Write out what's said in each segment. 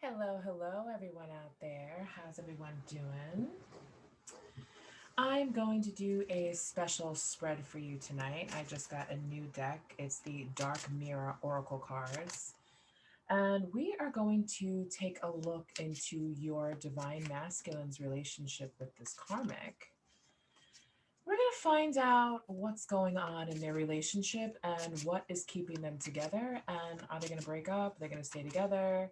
Hello, hello, everyone out there. How's everyone doing? I'm going to do a special spread for you tonight. I just got a new deck. It's the Dark Mirror Oracle cards. And we are going to take a look into your Divine Masculine's relationship with this Karmic. We're going to find out what's going on in their relationship and what is keeping them together. And are they going to break up? Are they going to stay together?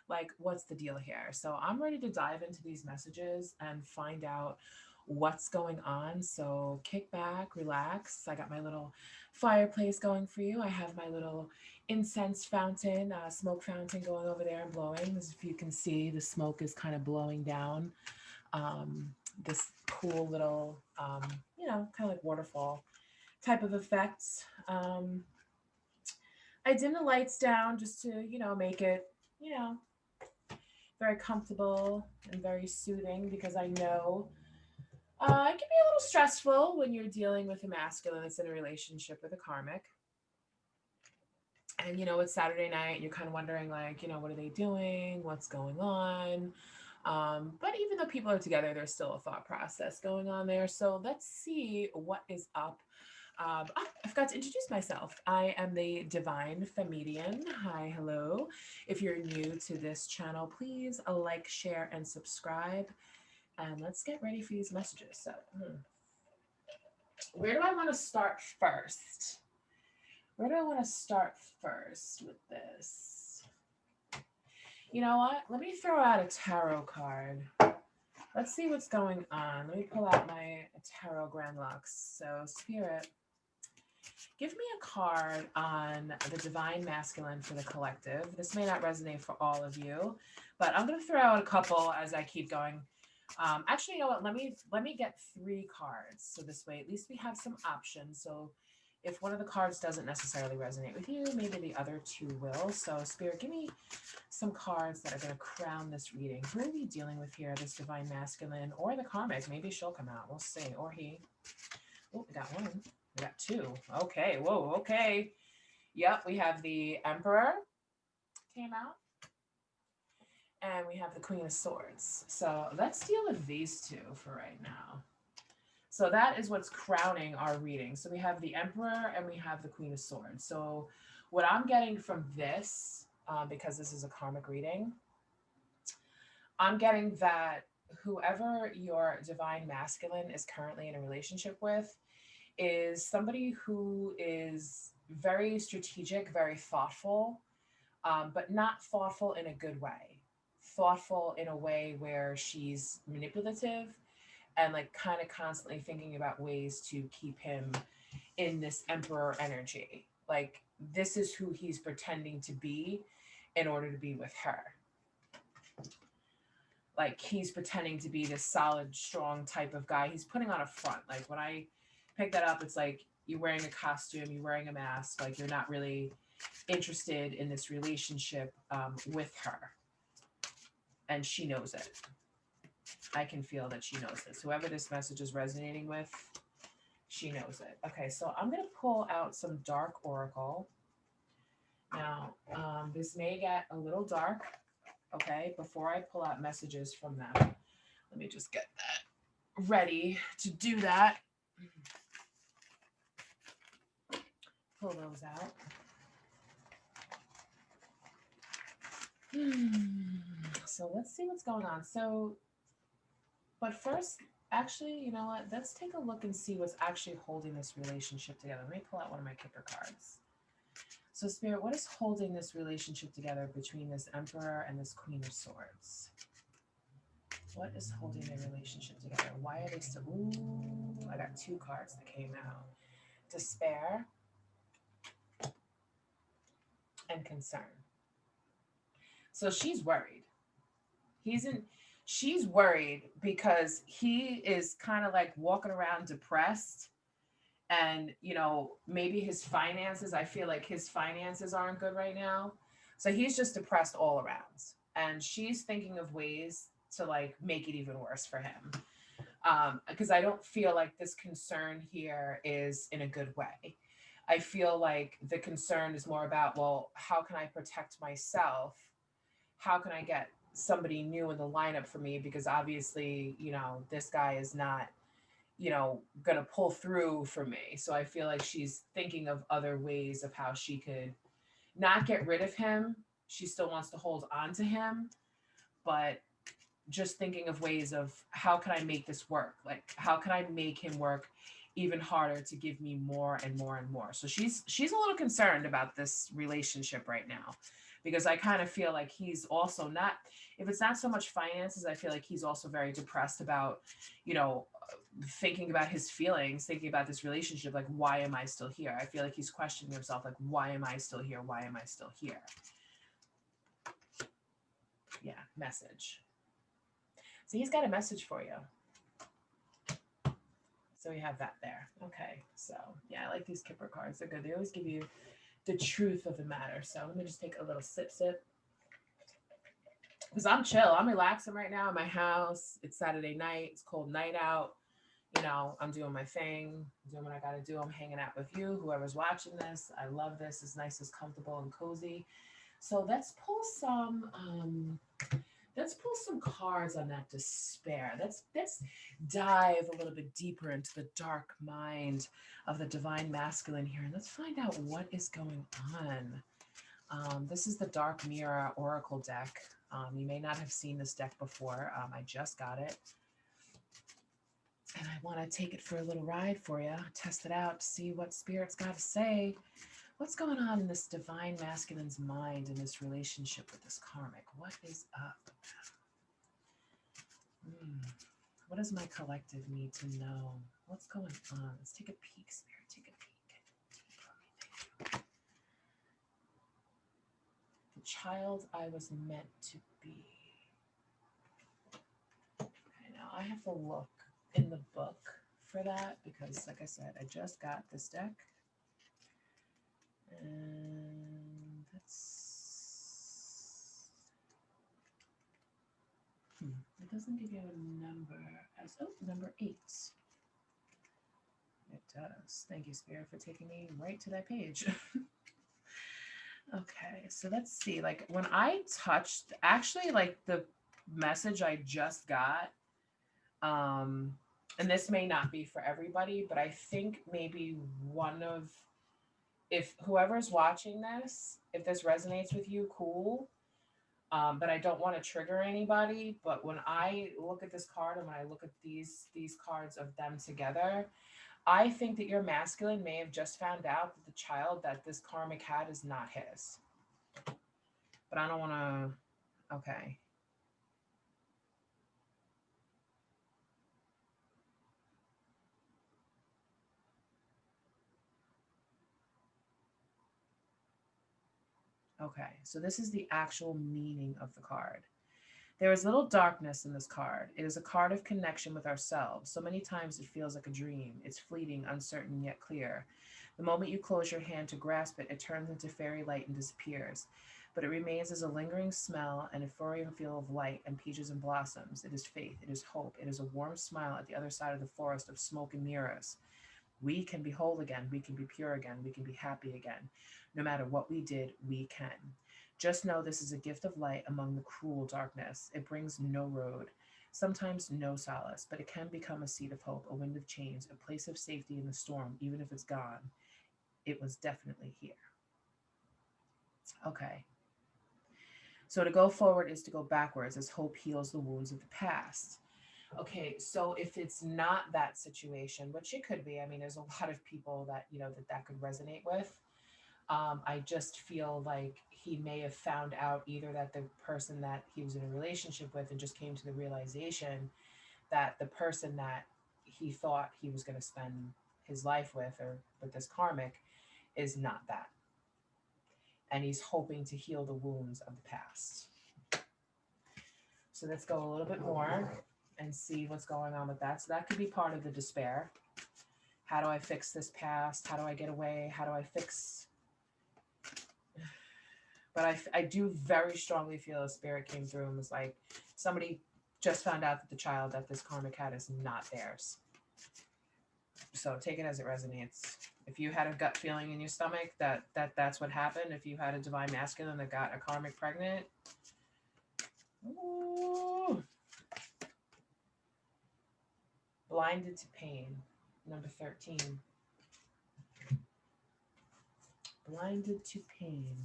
Like, what's the deal here? So, I'm ready to dive into these messages and find out what's going on. So, kick back, relax. I got my little fireplace going for you. I have my little incense fountain, smoke fountain going over there and blowing. As if you can see, the smoke is kind of blowing down um, this cool little, kind of like waterfall type of effects. I dim the lights down just to, make it, you know, very comfortable and very soothing because I know it can be a little stressful when you're dealing with a masculine that's in a relationship with a karmic. And it's Saturday night, you're kind of wondering, like, what are they doing? What's going on? But even though people are together, there's still a thought process going on there. So let's see what is up. I forgot to introduce myself. I am the Divine Femedian. Hi, hello. If you're new to this channel, please like, share, and subscribe. And let's get ready for these messages. So, where do I want to start first? Where do I want to start first with this? You know what? Let me throw out a tarot card. Let's see what's going on. Let me pull out my tarot Grand Lux. So, Spirit, give me a card on the Divine Masculine for the collective. This may not resonate for all of you, but I'm going to throw out a couple as I keep going. Actually, you know what? Let me get 3 cards, so this way at least we have some options. So if one of the cards doesn't necessarily resonate with you, maybe the other 2 will. So Spirit, give me some cards that are going to crown this reading. Who are we dealing with here? This Divine Masculine or the Karmic? Maybe she'll come out. We'll see. Or he. Oh, we got 1. We got 2. Okay. Whoa. Okay. Yep. We have the Emperor came out. And we have the Queen of Swords. So let's deal with these 2 for right now. So that is what's crowning our reading. So we have the Emperor and we have the Queen of Swords. So what I'm getting from this, because this is a karmic reading, I'm getting that whoever your Divine Masculine is currently in a relationship with is somebody who is very strategic, very thoughtful, but not thoughtful in a good way. Thoughtful in a way where she's manipulative and like kind of constantly thinking about ways to keep him in this emperor energy. Like this is who he's pretending to be in order to be with her. Like he's pretending to be this solid, strong type of guy. He's putting on a front. Like when I pick that up, it's like you're wearing a costume, you're wearing a mask, like you're not really interested in this relationship with her. And she knows it. I can feel that she knows this. Whoever this message is resonating with, she knows it. Okay, so I'm going to pull out some dark oracle. Now, this may get a little dark, okay, before I pull out messages from them. Let me just get that ready to do that. Pull those out. So let's see what's going on. But first, actually, you know what? Let's take a look and see what's actually holding this relationship together. Let me pull out one of my kicker cards. So, Spirit, what is holding this relationship together between this Emperor and this Queen of Swords? What is holding their relationship together? Why are they still... Ooh, I got 2 cards that came out. Despair and concern. So she's worried. She's worried because he is kind of like walking around depressed and maybe his finances, I feel like his finances aren't good right now, so he's just depressed all around, and she's thinking of ways to like make it even worse for him, because I don't feel like this concern here is in a good way. I feel like the concern is more about, well, how can I protect myself? How can I get somebody new in the lineup for me, because obviously, you know, this guy is not, you know, gonna pull through for me. So I feel like she's thinking of other ways of how she could not get rid of him. She still wants to hold on to him, but just thinking of ways of how can I make this work? Like how can I make him work even harder to give me more and more and more? So she's a little concerned about this relationship right now, because I kind of feel like he's also not, if it's not so much finances, I feel like he's also very depressed about, you know, thinking about his feelings, thinking about this relationship, like why am I still here? I feel like he's questioning himself, like why am I still here? Why am I still here? Yeah, message. So he's got a message for you. So we have that there. Okay. So yeah, I like these Kipper cards. They're good. They always give you the truth of the matter. So let me just take a little sip. Because I'm chill. I'm relaxing right now in my house. It's Saturday night. It's cold night out. You know, I'm doing my thing, doing what I got to do. I'm hanging out with you, whoever's watching this. I love this. It's nice, it's comfortable and cozy. So let's pull some cards on that despair. Let's dive a little bit deeper into the dark mind of the divine masculine here, and let's find out what is going on. This is the Dark Mirror Oracle deck. You may not have seen this deck before. I just got it, and I want to take it for a little ride for you, test it out, see what Spirit's got to say. What's going on in this divine masculine's mind in this relationship with this karmic? What is up? What does my collective need to know? What's going on? Let's take a peek, Spirit. Take a peek. The child I was meant to be. Okay, now I have to look in the book for that because, like I said, I just got this deck. And that's... It doesn't give you a number as... Oh, number 8. It does. Thank you, Spirit, for taking me right to that page. Okay, so let's see. Like, when I touched... Actually, like, the message I just got... and this may not be for everybody, but I think maybe one of... If whoever's watching this, if this resonates with you, cool. But I don't want to trigger anybody. But when I look at this card and when I look at these cards of them together, I think that your masculine may have just found out that the child that this karmic had is not his. But I don't want to... Okay. Okay, so this is the actual meaning of the card. There is little darkness in this card. It is a card of connection with ourselves. So many times it feels like a dream. It's fleeting, uncertain, yet clear. The moment you close your hand to grasp it, it turns into fairy light and disappears. But it remains as a lingering smell, an euphoria feel of light and peaches and blossoms. It is faith. It is hope. It is a warm smile at the other side of the forest of smoke and mirrors. We can be whole again. We can be pure again. We can be happy again. No matter what we did, we can. Just know this is a gift of light among the cruel darkness. It brings no road, sometimes no solace, but it can become a seed of hope, a wind of change, a place of safety in the storm, even if it's gone. It was definitely here. Okay. So to go forward is to go backwards as hope heals the wounds of the past. Okay, so if it's not that situation, which it could be, I mean, there's a lot of people that, you know, that could resonate with. I just feel like he may have found out either that the person that he was in a relationship with and just came to the realization that the person that he thought he was going to spend his life with or with this karmic is not that. And he's hoping to heal the wounds of the past. So let's go a little bit more and see what's going on with that. So that could be part of the despair. How do I fix this past? How do I get away? How do I fix... But I do very strongly feel a spirit came through and was like, somebody just found out that the child that this karmic had is not theirs. So take it as it resonates. If you had a gut feeling in your stomach that's what happened, if you had a divine masculine that got a karmic pregnant, Ooh. Blinded to pain. Number 13. Blinded to pain.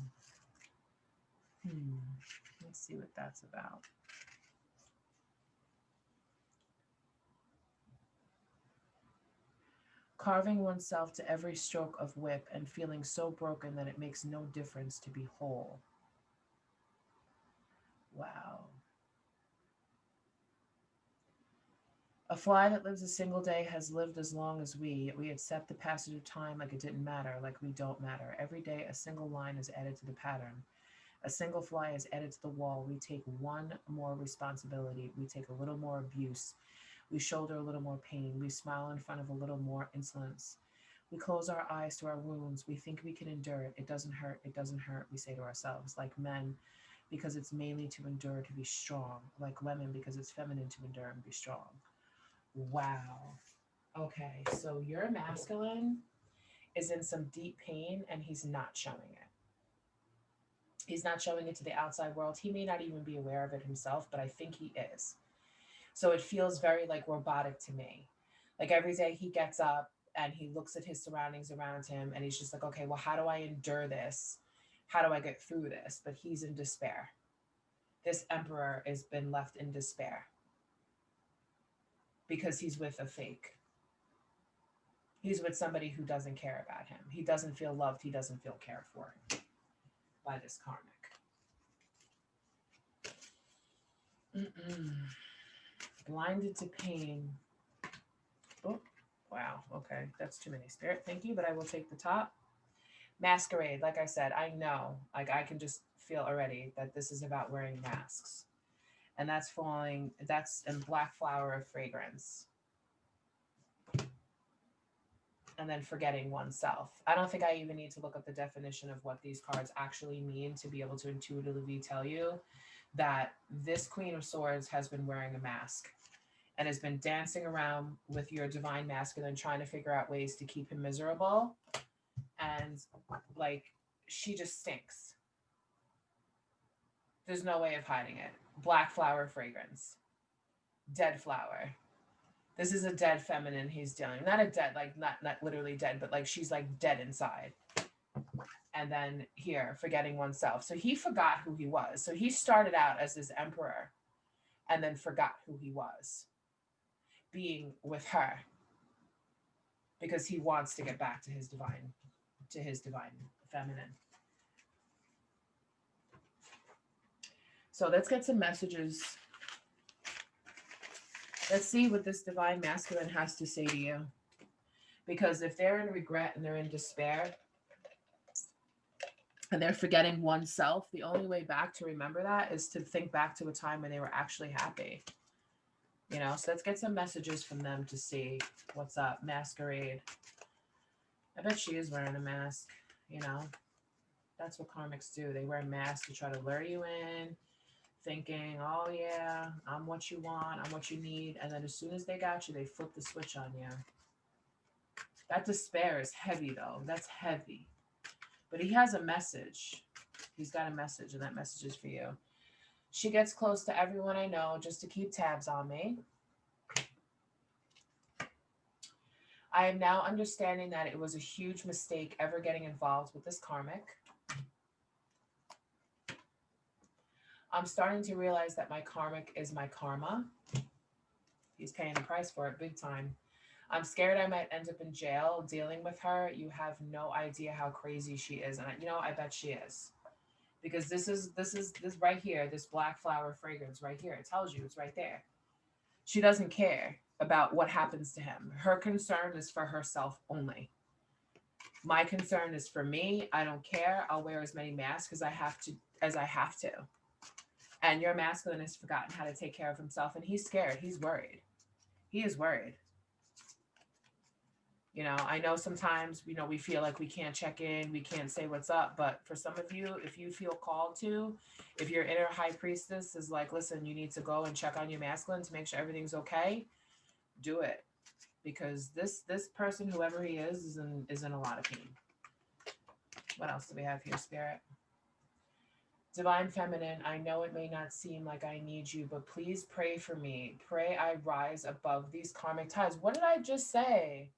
Let's see what that's about. Carving oneself to every stroke of whip and feeling so broken that it makes no difference to be whole. Wow. A fly that lives a single day has lived as long as we, yet we accept the passage of time like it didn't matter, like we don't matter. Every day a single line is added to the pattern. A single fly is added to the wall. We take one more responsibility. We take a little more abuse. We shoulder a little more pain. We smile in front of a little more insolence. We close our eyes to our wounds. We think we can endure it. It doesn't hurt. It doesn't hurt, we say to ourselves, like men, because it's mainly to endure to be strong, like women, because it's feminine to endure and be strong. Wow. Okay, so your masculine is in some deep pain and he's not showing it. He's not showing it to the outside world. He may not even be aware of it himself, but I think he is. So it feels very like robotic to me. Like every day he gets up and he looks at his surroundings around him and he's just like, okay, well, how do I endure this? How do I get through this? But he's in despair. This emperor has been left in despair because he's with a fake. He's with somebody who doesn't care about him. He doesn't feel loved. He doesn't feel cared for by this karmic. Mm-mm. Blinded to pain. Oh, wow. Okay. That's too many. Spirit, thank you, but I will take the top. Masquerade. Like I said, I know. Like I can just feel already that this is about wearing masks. And that's falling, that's in black flower of fragrance. And then forgetting oneself. I don't think I even need to look up the definition of what these cards actually mean to be able to intuitively tell you that this Queen of Swords has been wearing a mask and has been dancing around with your divine masculine, trying to figure out ways to keep him miserable. And like, she just stinks. There's no way of hiding it. Black flower fragrance. Dead flower. This is a dead feminine he's dealing. Not a dead, like not literally dead, but like she's like dead inside. And then here, forgetting oneself. So he forgot who he was. So he started out as this emperor and then forgot who he was, being with her, because he wants to get back to his divine feminine. So let's get some messages. Let's see what this divine masculine has to say to you. Because if they're in regret and they're in despair and they're forgetting oneself, the only way back to remember that is to think back to a time when they were actually happy. You know, so let's get some messages from them to see what's up. Masquerade. I bet she is wearing a mask, you know. That's what karmics do. They wear masks to try to lure you in, thinking, oh yeah, I'm what you want, I'm what you need. And then as soon as they got you, they flip the switch on you. That despair is heavy though. That's heavy. But he has a message. He's got a message, and that message is for you. She gets close to everyone I know just to keep tabs on me. I am now understanding that it was a huge mistake ever getting involved with this karmic. I'm starting to realize that my karmic is my karma. He's paying the price for it big time. I'm scared I might end up in jail dealing with her. You have no idea how crazy she is. And I bet she is. Because this right here, this black flower fragrance right here, it tells you it's right there. She doesn't care about what happens to him. Her concern is for herself only. My concern is for me. I don't care. I'll wear as many masks as I have to. And your masculine has forgotten how to take care of himself, and he's scared. He's worried. He is worried. You know, I know sometimes, we feel like we can't check in, we can't say what's up, but for some of you, if you feel called to, if your inner high priestess is like, listen, you need to go and check on your masculine to make sure everything's okay, do it. Because this person, whoever he is in a lot of pain. What else do we have here, Spirit? Divine Feminine, I know it may not seem like I need you, but please pray for me. Pray I rise above these karmic ties. What did I just say?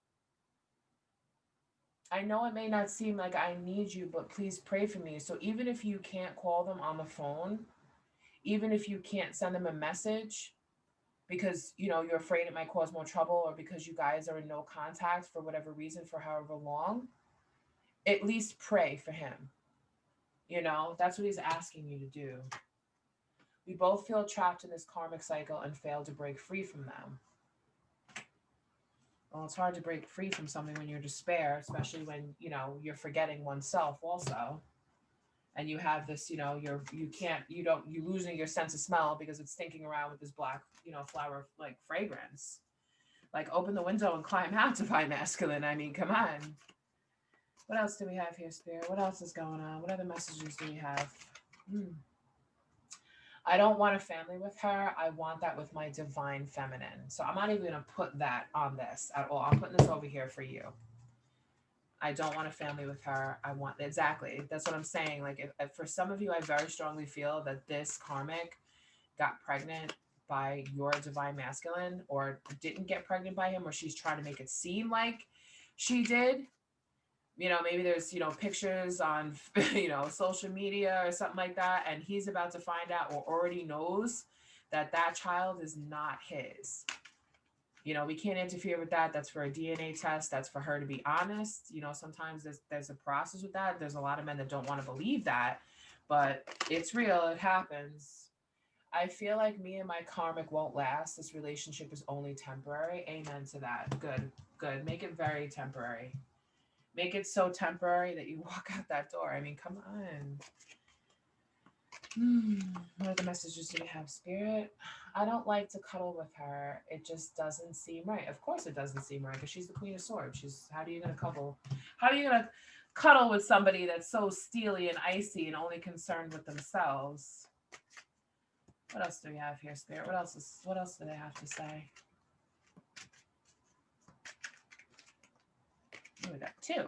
I know it may not seem like I need you, but please pray for me. So even if you can't call them on the phone, even if you can't send them a message because, you're afraid it might cause more trouble, or because you guys are in no contact for whatever reason for however long, at least pray for him. That's what he's asking you to do. We both feel trapped in this karmic cycle and fail to break free from them. Well, it's hard to break free from something when you're in despair, especially when, you're forgetting oneself also. And you have this, you losing your sense of smell because it's stinking around with this black, flower like fragrance. Like, open the window and climb out, Divine Masculine. I mean, come on. What else do we have here, Spirit? What else is going on? What other messages do we have? I don't want a family with her. I want that with my Divine Feminine. So I'm not even going to put that on this at all. I'm putting this over here for you. I don't want a family with her. I want, exactly. That's what I'm saying. Like, if for some of you, I very strongly feel that this karmic got pregnant by your Divine Masculine, or didn't get pregnant by him, or she's trying to make it seem like she did. Maybe there's, pictures on, social media or something like that. And he's about to find out, or already knows, that that child is not his. We can't interfere with that. That's for a DNA test. That's for her to be honest. Sometimes there's a process with that. There's a lot of men that don't want to believe that, but it's real. It happens. I feel like me and my karmic won't last. This relationship is only temporary. Amen to that. Good, good. Make it very temporary. Make it so temporary that you walk out that door. I mean, come on. What other messages do we have, Spirit? I don't like to cuddle with her. It just doesn't seem right. Of course it doesn't seem right, because she's the Queen of Swords. How are you going to cuddle? How are you going to cuddle with somebody that's so steely and icy and only concerned with themselves? What else do we have here, Spirit? What else do they have to say? Oh, we got two.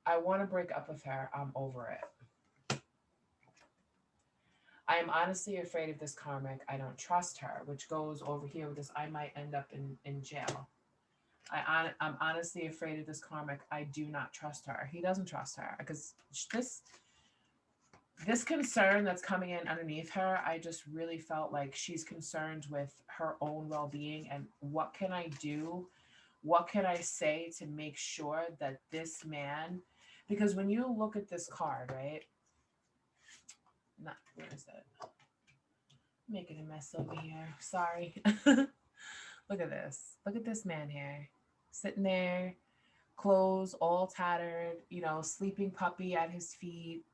I want to break up with her. I'm over it. I am honestly afraid of this karmic. I don't trust her, which goes over here with this. I might end up in jail. I'm honestly afraid of this karmic. I do not trust her. He doesn't trust her, because this concern that's coming in underneath her, I just really felt like she's concerned with her own well-being, and what can I do? What can I say to make sure that this man, because when you look at this card, right? Where is it? Making a mess over here. Sorry. Look at this. Look at this man here. Sitting there, clothes all tattered, sleeping puppy at his feet,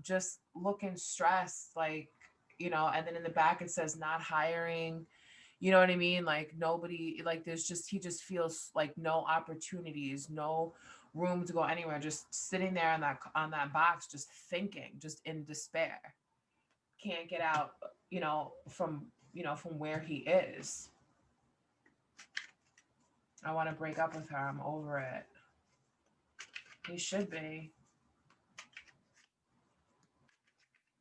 just looking stressed, like, and then in the back it says not hiring. You know what I mean? Like, nobody, like, he just feels like no opportunities, no room to go anywhere, just sitting there on that box, just thinking, just in despair. Can't get out, from where he is. I want to break up with her. I'm over it. He should be.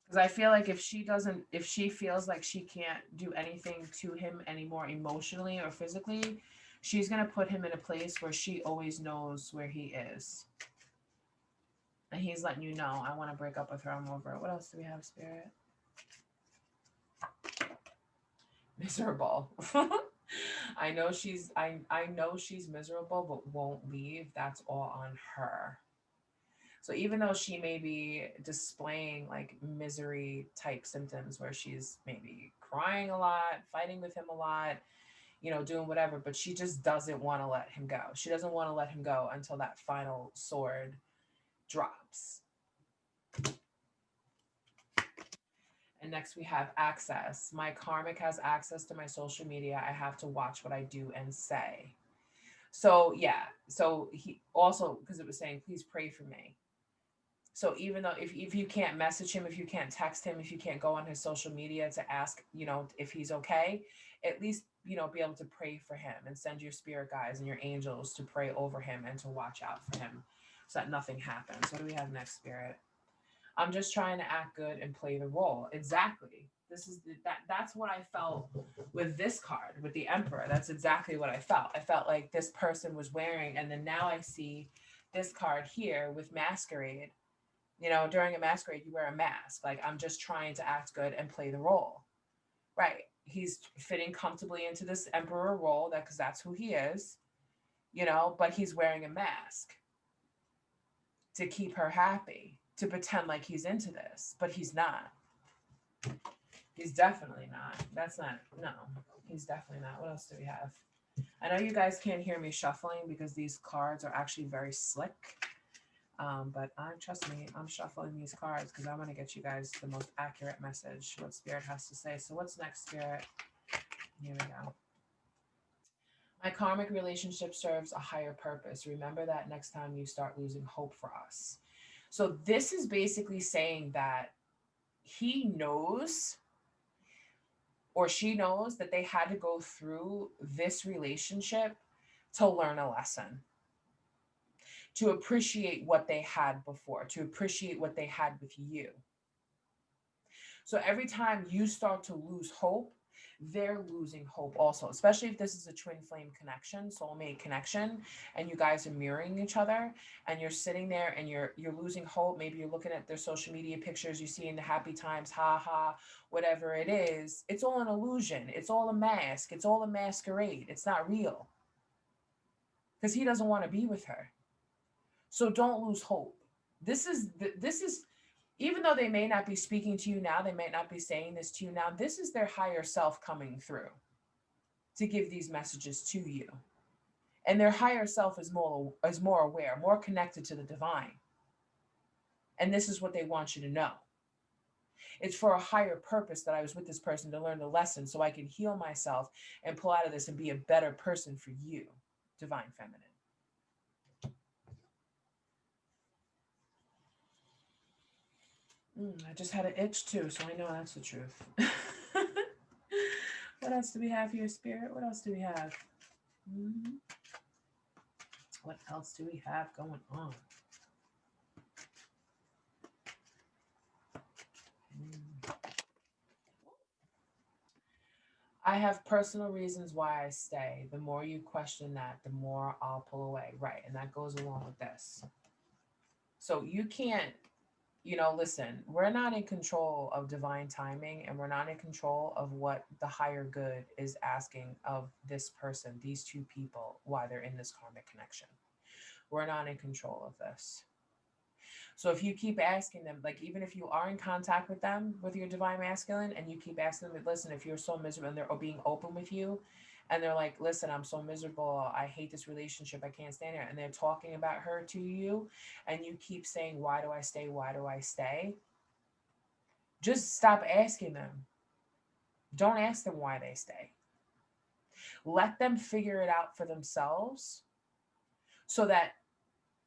Because I feel like if she feels like she can't do anything to him anymore emotionally or physically, she's going to put him in a place where she always knows where he is. And he's letting you know, I want to break up with her. I'm over it. What else do we have, Spirit? Miserable. I know she's miserable, but won't leave. That's all on her. So even though she may be displaying like misery type symptoms, where she's maybe crying a lot, fighting with him a lot, doing whatever, but she just doesn't want to let him go. She doesn't want to let him go until that final sword drops. And next we have access. My karmic has access to my social media. I have to watch what I do and say. So yeah. So he also, because it was saying, please pray for me. So even though if you can't message him, if you can't text him, if you can't go on his social media to ask, if he's okay, at least, be able to pray for him and send your spirit guides and your angels to pray over him and to watch out for him so that nothing happens. What do we have next, Spirit? I'm just trying to act good and play the role. Exactly. This is that's what I felt with this card, with the Emperor. That's exactly what I felt. I felt like this person was wearing, and then now I see this card here with masquerade. You know, during a masquerade, you wear a mask. Like, I'm just trying to act good and play the role. Right. He's fitting comfortably into this Emperor role, that because that's who he is, but he's wearing a mask to keep her happy, to pretend like he's into this, but he's not. He's definitely not. That's not, no, he's definitely not. What else do we have? I know you guys can't hear me shuffling because these cards are actually very slick. But trust me, I'm shuffling these cards because I want to get you guys the most accurate message, what Spirit has to say. So what's next, Spirit? Here we go. My karmic relationship serves a higher purpose. Remember that next time you start losing hope for us. So this is basically saying that he knows, or she knows, that they had to go through this relationship to learn a lesson, to appreciate what they had before, to appreciate what they had with you. So every time you start to lose hope, they're losing hope also, especially if this is a twin flame connection, soulmate connection, and you guys are mirroring each other, and you're sitting there and you're losing hope. Maybe you're looking at their social media pictures, you see in the happy times, ha ha, whatever it is. It's all an illusion. It's all a mask. It's all a masquerade. It's not real. Because he doesn't want to be with her. So don't lose hope. This is even though they may not be speaking to you now, they may not be saying this to you now, this is their higher self coming through to give these messages to you. And their higher self is more aware, more connected to the divine. And this is what they want you to know. It's for a higher purpose that I was with this person, to learn the lesson so I can heal myself and pull out of this and be a better person for you, divine feminine. I just had an itch too, so I know that's the truth. What else do we have here, Spirit? What else do we have? Mm, What else do we have going on? Mm. I have personal reasons why I stay. The more you question that, the more I'll pull away. Right. And that goes along with this. So you can't, listen, we're not in control of divine timing, and we're not in control of what the higher good is asking of this person, these two people, why they're in this karmic connection. We're not in control of this. So if you keep asking them, like, even if you are in contact with them, with your divine masculine, and you keep asking them, listen, if you're so miserable, and they're being open with you, and they're like, listen, I'm so miserable, I hate this relationship, I can't stand it, and they're talking about her to you, and you keep saying, why do I stay? Why do I stay? Just stop asking them. Don't ask them why they stay. Let them figure it out for themselves, so that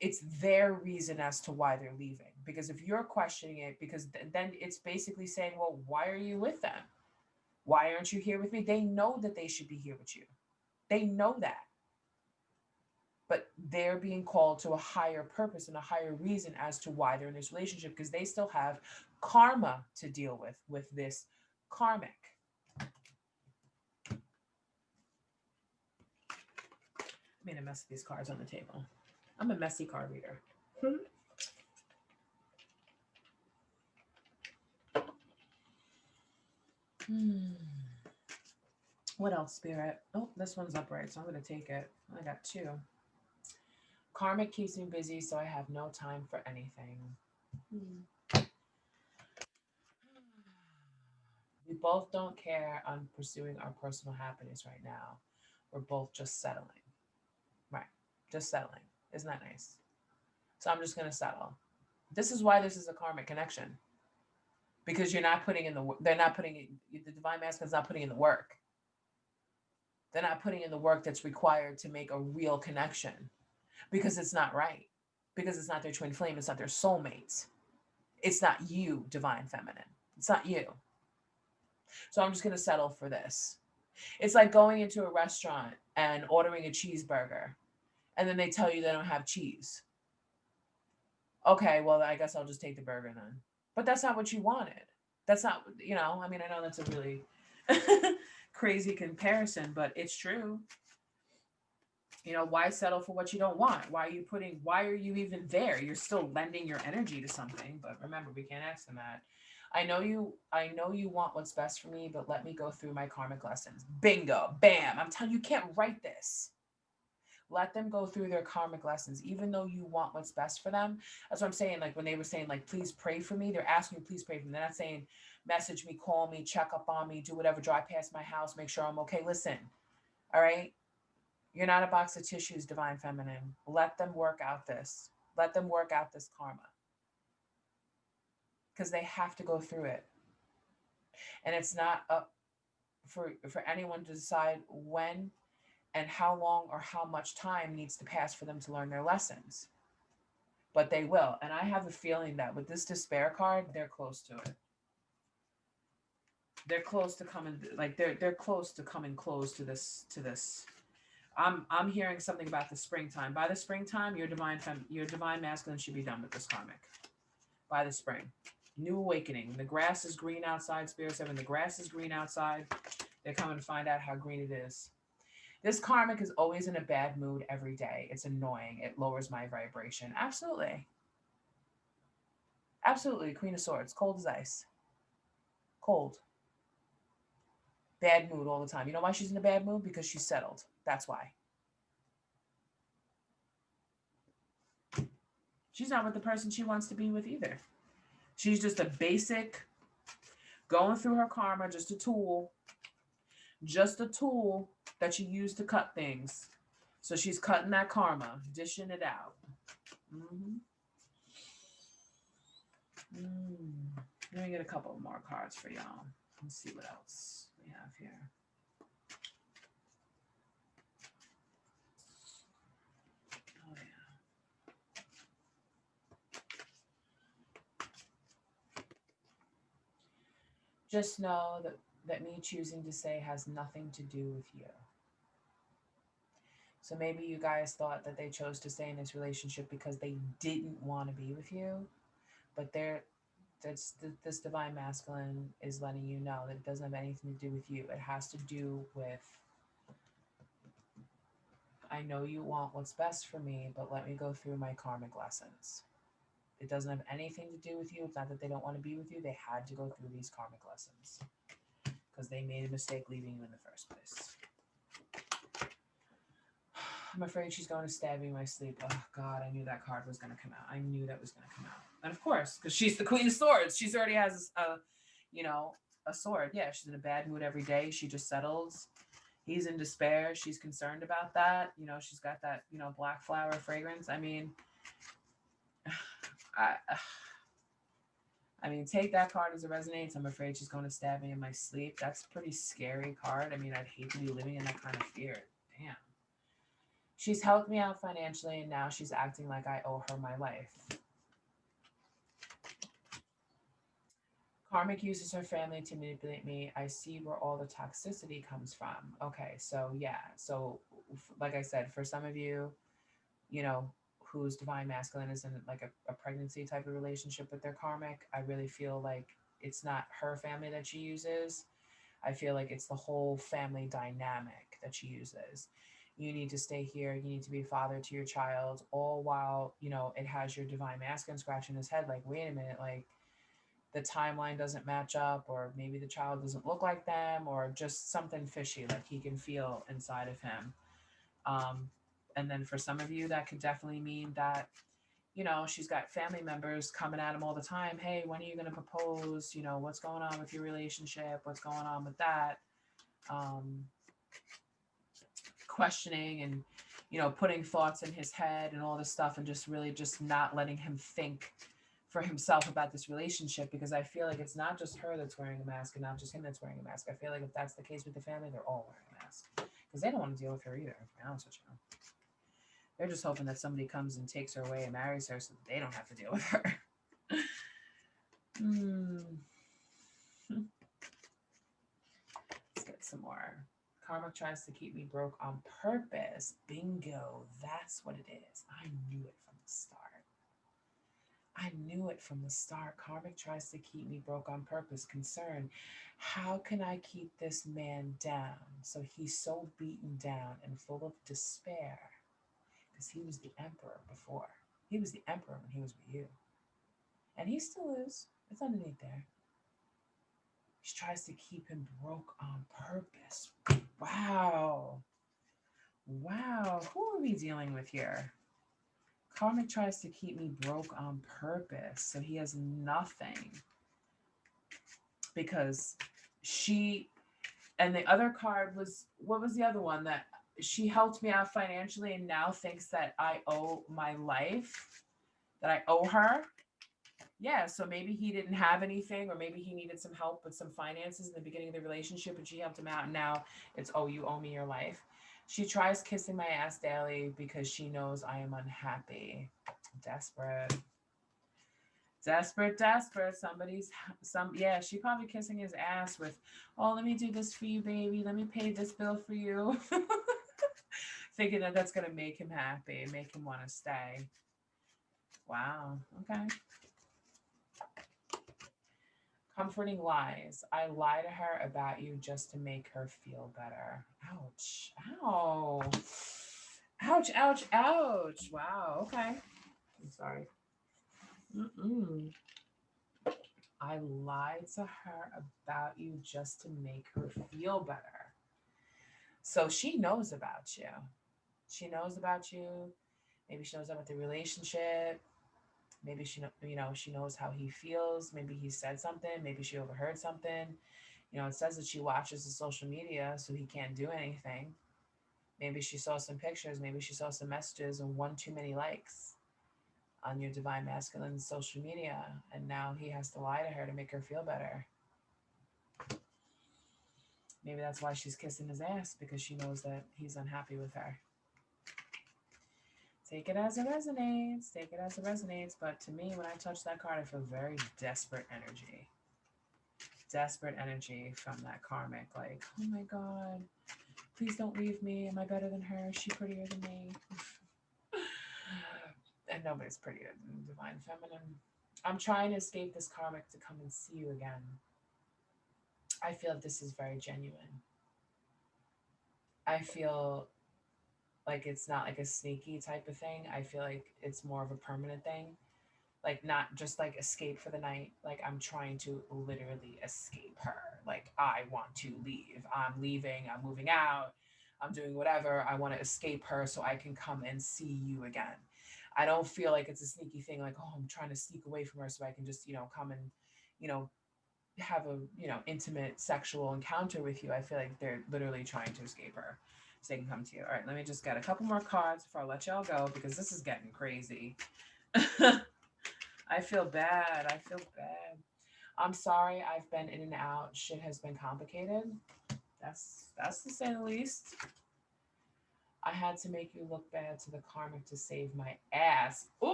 it's their reason as to why they're leaving. Because if you're questioning it, because then it's basically saying, well, why are you with them? Why aren't you here with me? They know that they should be here with you. They know that. But they're being called to a higher purpose and a higher reason as to why they're in this relationship, because they still have karma to deal with this karmic. I made a mess of these cards on the table. I'm a messy card reader. What else, Spirit? Oh, this one's upright, so I'm going to take it. I got two. Karmic keeps me busy, so I have no time for anything. We both don't care on pursuing our personal happiness right now. We're both just settling. Right. Just settling. Isn't that nice? So I'm just going to settle. This is why this is a karmic connection. Because you're not putting in they're not putting in, the divine masculine's not putting in the work. They're not putting in the work that's required to make a real connection, because it's not right. Because it's not their twin flame. It's not their soulmates. It's not you, divine feminine. It's not you. So I'm just going to settle for this. It's like going into a restaurant and ordering a cheeseburger, and then they tell you they don't have cheese. Okay, well, I guess I'll just take the burger then. But that's not what you wanted. That's not, I mean, I know that's a really crazy comparison, but it's true. Why settle for what you don't want? Why are you even there? You're still lending your energy to something, but remember, we can't ask them that. I know you want what's best for me, but let me go through my karmic lessons. Bingo, bam. I'm telling you, you can't write this. Let them go through their karmic lessons, even though you want what's best for them. That's what I'm saying. Like when they were saying, like, please pray for me, they're asking you, please pray for me. They're not saying, message me, call me, check up on me, do whatever, drive past my house, make sure I'm okay. Listen, all right? You're not a box of tissues, divine feminine. Let them work out this. Let them work out this karma because they have to go through it. And it's not up for anyone to decide when and how long or how much time needs to pass for them to learn their lessons. But they will. And I have a feeling that with this despair card, they're close to it. They're close to coming, like they're close to coming close to this. I'm hearing something about the springtime. By the springtime, your divine masculine should be done with this karmic. By the spring. New awakening. The grass is green outside, Spirit 7. The grass is green outside. They're coming to find out how green it is. This karmic is always in a bad mood every day. It's annoying. It lowers my vibration. Absolutely. Absolutely. Queen of Swords. Cold as ice. Cold. Bad mood all the time. You know why she's in a bad mood? Because she's settled. That's why. She's not with the person she wants to be with either. She's just a basic, going through her karma, just a tool. Just a tool that you use to cut things. So she's cutting that karma, dishing it out. Mm-hmm. Let me get a couple more cards for y'all. Let's see what else we have here. Oh, yeah. Just know that me choosing to say has nothing to do with you. So maybe you guys thought that they chose to stay in this relationship because they didn't want to be with you, but this divine masculine is letting you know that it doesn't have anything to do with you. It has to do with, I know you want what's best for me, but let me go through my karmic lessons. It doesn't have anything to do with you. It's not that they don't want to be with you. They had to go through these karmic lessons because they made a mistake leaving you in the first place. I'm afraid she's going to stab me in my sleep. Oh, God, I knew that card was going to come out. I knew that was going to come out. And of course, because she's the Queen of Swords. She already has a sword. Yeah, she's in a bad mood every day. She just settles. He's in despair. She's concerned about that. She's got that, black flower fragrance. I mean, I mean, take that card as it resonates. I'm afraid she's going to stab me in my sleep. That's a pretty scary card. I mean, I'd hate to be living in that kind of fear. Damn. She's helped me out financially, and now she's acting like I owe her my life. Karmic uses her family to manipulate me. I see where all the toxicity comes from. Okay, so yeah. So, like I said, for some of you, whose divine masculine is in like a pregnancy type of relationship with their karmic, I really feel like it's not her family that she uses. I feel like it's the whole family dynamic that she uses. You need to stay here. You need to be a father to your child, all while, it has your divine masculine scratching his head like, wait a minute, like the timeline doesn't match up, or maybe the child doesn't look like them, or just something fishy, like he can feel inside of him. And then for some of you, that could definitely mean that, she's got family members coming at him all the time. Hey, when are you going to propose? What's going on with your relationship? What's going on with that? Questioning and, putting thoughts in his head and all this stuff, and just really just not letting him think for himself about this relationship, because I feel like it's not just her that's wearing a mask and not just him that's wearing a mask. I feel like if that's the case with the family, they're all wearing a mask because they don't want to deal with her either, to be honest with you. They're just hoping that somebody comes and takes her away and marries her so that they don't have to deal with her. Let's get some more. Karma tries to keep me broke on purpose. Bingo. That's what it is. I knew it from the start. I knew it from the start. Karmic tries to keep me broke on purpose. Concern. How can I keep this man down? So he's so beaten down and full of despair. Because he was the emperor before. He was the emperor when he was with you. And he still is. It's underneath there. She tries to keep him broke on purpose. Wow. Wow. Who are we dealing with here? Karmic tries to keep me broke on purpose. So he has nothing. Because she, and the other card was, what was the other one? That she helped me out financially and now thinks that I owe my life, that I owe her. Yeah, so maybe he didn't have anything, or maybe he needed some help with some finances in the beginning of the relationship, and she helped him out. And now it's, oh, you owe me your life. She tries kissing my ass daily because she knows I am unhappy. Desperate. Desperate, desperate. Yeah, she probably kissing his ass with, oh, let me do this for you, baby. Let me pay this bill for you. Thinking that that's going to make him happy, make him want to stay. Wow. Okay. Comforting lies. I lie to her about you just to make her feel better. Ouch. Ow. Ouch, ouch, ouch. Wow. Okay. I'm sorry. Mm-mm. I lied to her about you just to make her feel better. So she knows about you. She knows about you. Maybe she knows about the relationship. Maybe she knows how he feels. Maybe he said something. Maybe she overheard something. It says that she watches the social media, so he can't do anything. Maybe she saw some pictures. Maybe she saw some messages and one too many likes on your divine masculine social media, and now he has to lie to her to make her feel better. Maybe that's why she's kissing his ass, because she knows that he's unhappy with her. Take it as it resonates. Take it as it resonates. But to me, when I touch that card, I feel very desperate energy. Desperate energy from that karmic. Like, oh my God, please don't leave me. Am I better than her? Is she prettier than me? And nobody's prettier than divine feminine. I'm trying to escape this karmic to come and see you again. I feel this is very genuine. I feel like it's not like a sneaky type of thing. I feel like it's more of a permanent thing. Like, not just like escape for the night. Like, I'm trying to literally escape her. Like, I want to leave. I'm leaving. I'm moving out. I'm doing whatever. I want to escape her so I can come and see you again. I don't feel like it's a sneaky thing. Like, oh, I'm trying to sneak away from her so I can just, come and, you know, have a, intimate sexual encounter with you. I feel like they're literally trying to escape her so they can come to you. All right, let me just get a couple more cards before I let y'all go, because this is getting crazy. I feel bad. I feel bad. I'm sorry. I've been in and out. Shit has been complicated. That's to say the least. I had to make you look bad to the karmic to save my ass. Ooh.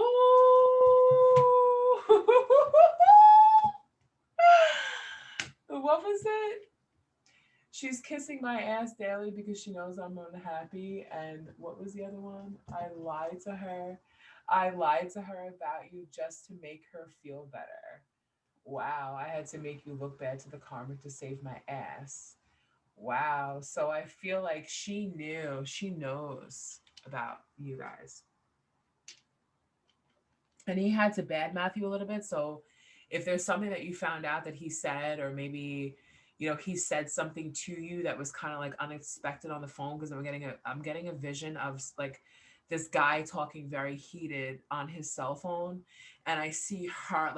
What was it? She's kissing my ass daily because she knows I'm unhappy. And what was the other one? I lied to her. I lied to her about you just to make her feel better. Wow, I had to make you look bad to the karmic to save my ass. Wow. So I feel like she knows about you guys. And he had to badmouth you a little bit. So if there's something that you found out that he said, or maybe, he said something to you that was kind of like unexpected on the phone, because I'm getting a vision of like this guy talking very heated on his cell phone, and I see her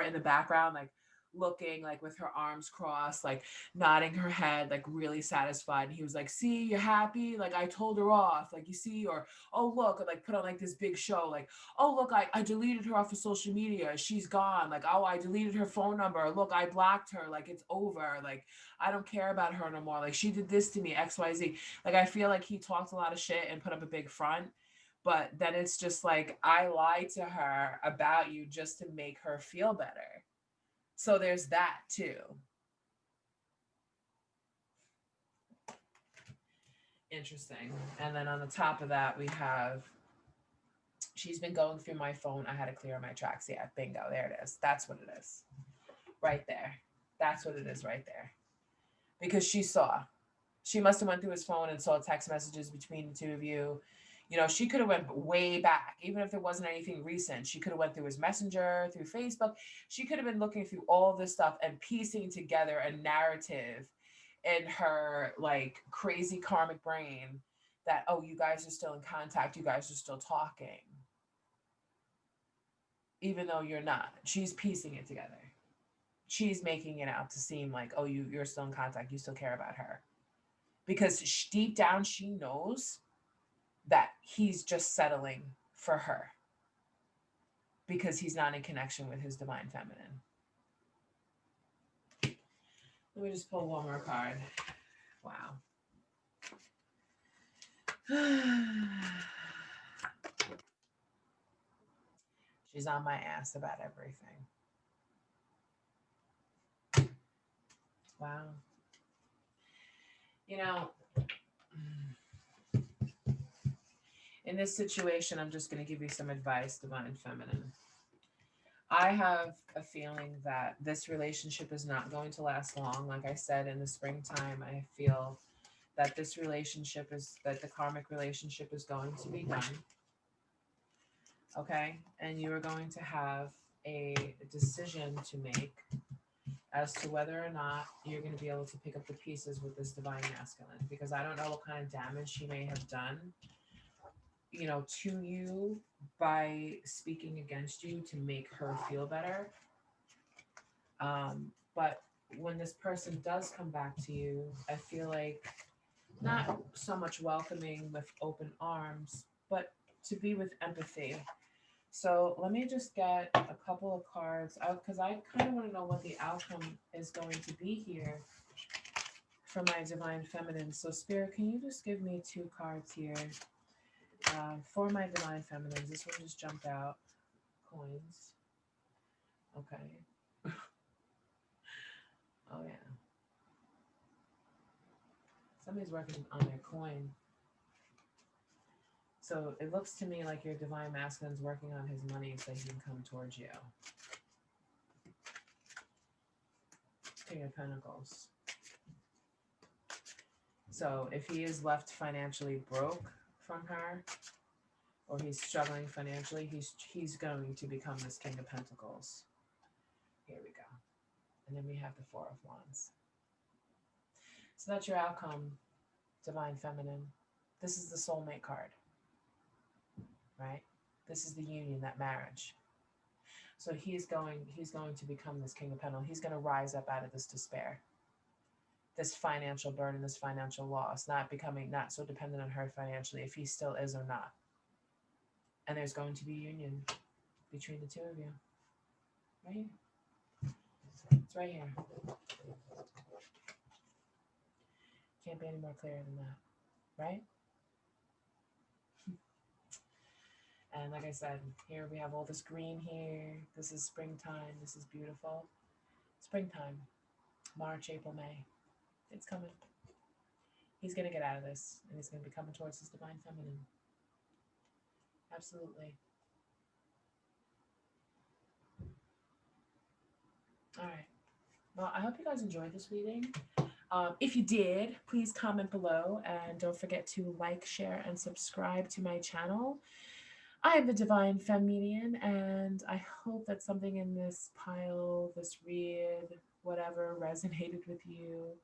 in the background, like looking, like with her arms crossed, like nodding her head, like really satisfied. And he was like, see, you're happy, like I told her off, like, you see, or oh look, like put on like this big show, like, oh look, I deleted her off of social media, she's gone, like, oh, I deleted her phone number, look, I blocked her, like it's over, like I don't care about her no more, like she did this to me, XYZ. Like I feel like he talked a lot of shit and put up a big front, but then it's just like, I lied to her about you just to make her feel better. So there's that too. Interesting. And then on the top of that, we have, She's been going through my phone. I had to clear my tracks. Yeah, bingo. There it is. That's what it is. Right there. That's what it is right there. Because she saw. She must have went through his phone and saw text messages between the two of you. You know, she could have went way back, even if there wasn't anything recent. She could have went through his messenger, through Facebook. She could have been looking through all this stuff and piecing together a narrative in her like crazy karmic brain that, oh, you guys are still in contact, you guys are still talking, even though you're not. She's piecing it together. She's making it out to seem like, oh, you're still in contact, you still care about her, because deep down she knows that he's just settling for her because he's not in connection with his divine feminine. Let me just pull one more card. Wow. She's on my ass about everything. Wow. You know, in this situation, I'm just going to give you some advice, divine feminine. I have a feeling that this relationship is not going to last long. Like I said, in the springtime, I feel that this relationship is, that the karmic relationship is going to be done. Okay? And you are going to have a decision to make as to whether or not you're going to be able to pick up the pieces with this divine masculine, because I don't know what kind of damage she may have done, you know, to you by speaking against you to make her feel better. But when this person does come back to you, I feel like not so much welcoming with open arms, but to be with empathy. So let me just get a couple of cards out, because I kind of want to know what the outcome is going to be here for my divine feminine. So Spirit, can you just give me two cards here for my divine feminines? This one just jumped out. Coins. Okay. Oh yeah. Somebody's working on their coin. So it looks to me like your divine masculine's working on his money so he can come towards you. King of Pentacles. So if he is left financially broke from her, or he's struggling financially, he's going to become this King of Pentacles. Here we go. And then we have the Four of Wands. So that's your outcome, divine feminine. This is the soulmate card, right? This is the union, that marriage. So he's going to become this King of Pentacles. He's going to rise up out of this despair, this financial burden, this financial loss, not so dependent on her financially, if he still is or not. And there's going to be union between the two of you. Right here. It's right here. Can't be any more clear than that, right? And like I said, here we have all this green here. This is springtime. This is beautiful. Springtime. March, April, May. It's coming. He's going to get out of this, and he's going to be coming towards his divine feminine. Absolutely. All right. Well, I hope you guys enjoyed this reading. If you did, please comment below, and don't forget to like, share, and subscribe to my channel. I am the Divine Feminine, and I hope that something in this pile, this read, whatever, resonated with you.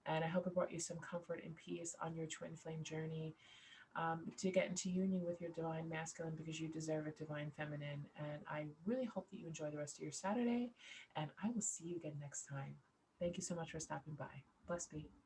And I hope it brought you some comfort and peace on your twin flame journey to get into union with your divine masculine, because you deserve a divine feminine. And I really hope that you enjoy the rest of your Saturday, and I will see you again next time. Thank you so much for stopping by. Bless be.